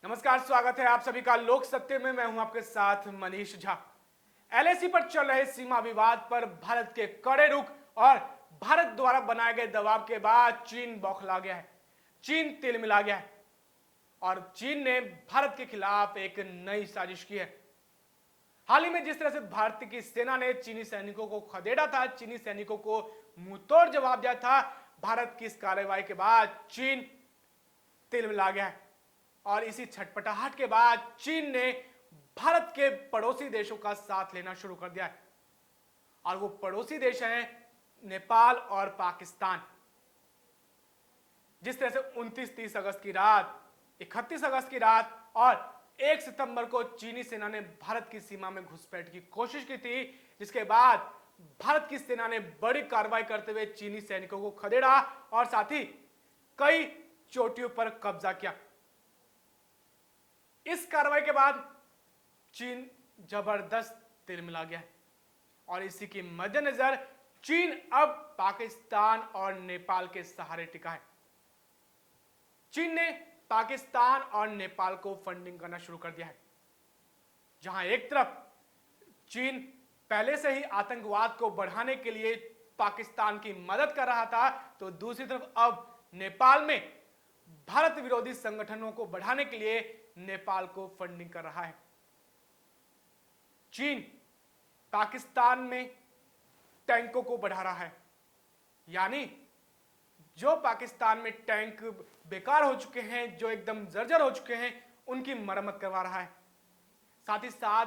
नमस्कार, स्वागत है आप सभी का लोक सत्य में। मैं हूं आपके साथ मनीष झा। एलएसी पर चल रहे सीमा विवाद पर भारत के कड़े रुख और भारत द्वारा बनाए गए दबाव के बाद चीन बौखला गया है, चीन तिलमिला गया है और चीन ने भारत के खिलाफ एक नई साजिश की है। हाल ही में जिस तरह से भारत की सेना ने चीनी सैनिकों को खदेड़ा था, चीनी सैनिकों को मुंहतोड़ जवाब दिया था, भारत की इस कार्रवाई के बाद चीन तिलमिला गया है और इसी छटपटाहट के बाद चीन ने भारत के पड़ोसी देशों का साथ लेना शुरू कर दिया है और वो पड़ोसी देश हैं नेपाल और पाकिस्तान। जिस तरह से 29-30 अगस्त की रात, 31 अगस्त की रात और 1 सितंबर को चीनी सेना ने भारत की सीमा में घुसपैठ की कोशिश की थी, जिसके बाद भारत की सेना ने बड़ी कार्रवाई करते हुए चीनी सैनिकों को खदेड़ा और साथ ही कई चोटियों पर कब्जा किया। इस कार्रवाई के बाद चीन जबरदस्त तिलमिला गया है और इसी के मद्देनजर चीन अब पाकिस्तान और नेपाल के सहारे टिका है। चीन ने पाकिस्तान और नेपाल को फंडिंग करना शुरू कर दिया है। जहां एक तरफ चीन पहले से ही आतंकवाद को बढ़ाने के लिए पाकिस्तान की मदद कर रहा था, तो दूसरी तरफ अब नेपाल में भारत विरोधी संगठनों को बढ़ाने के लिए नेपाल को फंडिंग कर रहा है। चीन पाकिस्तान में टैंकों को बढ़ा रहा है, यानी जो पाकिस्तान में टैंक बेकार हो चुके हैं, जो एकदम जर्जर हो चुके हैं, उनकी मरम्मत करवा रहा है। साथ ही साथ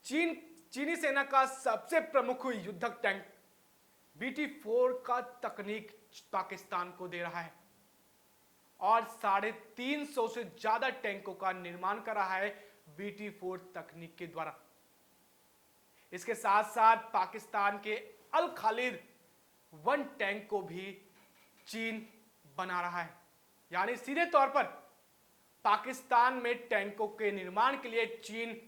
चीनी सेना का सबसे प्रमुख युद्धक टैंक BT-4 का तकनीक पाकिस्तान को दे रहा है और 350 से ज्यादा टैंकों का निर्माण कर रहा है BT-4 तकनीक के द्वारा। इसके साथ साथ पाकिस्तान के अल खालिद 1 टैंक को भी चीन बना रहा है, यानी सीधे तौर पर पाकिस्तान में टैंकों के निर्माण के लिए चीन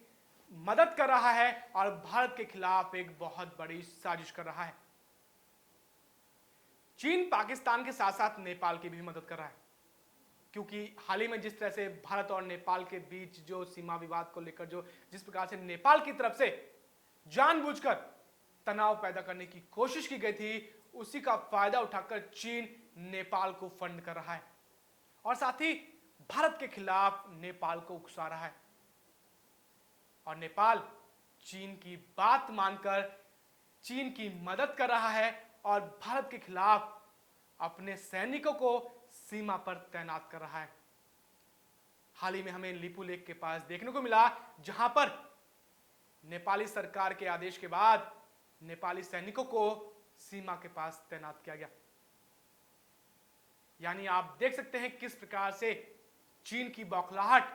मदद कर रहा है और भारत के खिलाफ एक बहुत बड़ी साजिश कर रहा है। चीन पाकिस्तान के साथ साथ नेपाल की भी मदद कर रहा है, क्योंकि हाल ही में जिस तरह से भारत और नेपाल के बीच जो सीमा विवाद को लेकर जिस प्रकार से नेपाल की तरफ से जानबूझकर तनाव पैदा करने की कोशिश की गई थी, उसी का फायदा उठाकर चीन नेपाल को फंड कर रहा है और साथ ही भारत के खिलाफ नेपाल को उकसा रहा है और नेपाल चीन की बात मानकर चीन की मदद कर रहा है और भारत के खिलाफ अपने सैनिकों को सीमा पर तैनात कर रहा है। हाल ही में हमें लिपू लेक के पास देखने को मिला, जहां पर नेपाली सरकार के आदेश के बाद नेपाली सैनिकों को सीमा के पास तैनात किया गया। यानी आप देख सकते हैं किस प्रकार से चीन की बौखलाहट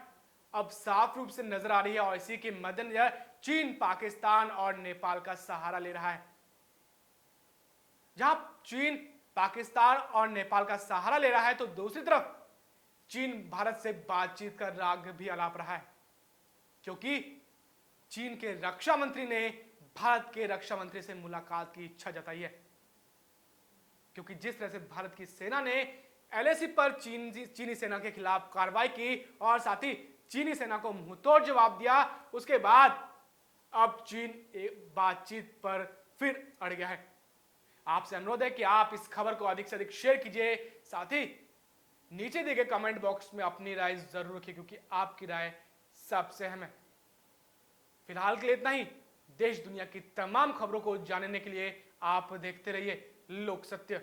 अब साफ रूप से नजर आ रही है और इसी के मद्देनजर चीन पाकिस्तान और नेपाल का सहारा ले रहा है। जहां चीन पाकिस्तान और नेपाल का सहारा ले रहा है, तो दूसरी तरफ चीन भारत से बातचीत का राग भी अलाप रहा है, क्योंकि चीन के रक्षा मंत्री ने भारत के रक्षा मंत्री से मुलाकात की इच्छा जताई है। क्योंकि जिस तरह से भारत की सेना ने एलएसी पर चीनी सेना के खिलाफ कार्रवाई की और साथ ही चीनी सेना को मुंहतोड़ जवाब दिया, उसके बाद अब चीन बातचीत पर फिर अड़ गया है। आपसे अनुरोध है कि आप इस खबर को अधिक से अधिक शेयर कीजिए, साथ ही नीचे दिए गए कमेंट बॉक्स में अपनी राय जरूर रखिए, क्योंकि आपकी राय सबसे अहम है। फिलहाल के लिए इतना ही। देश दुनिया की तमाम खबरों को जानने के लिए आप देखते रहिए लोक सत्य।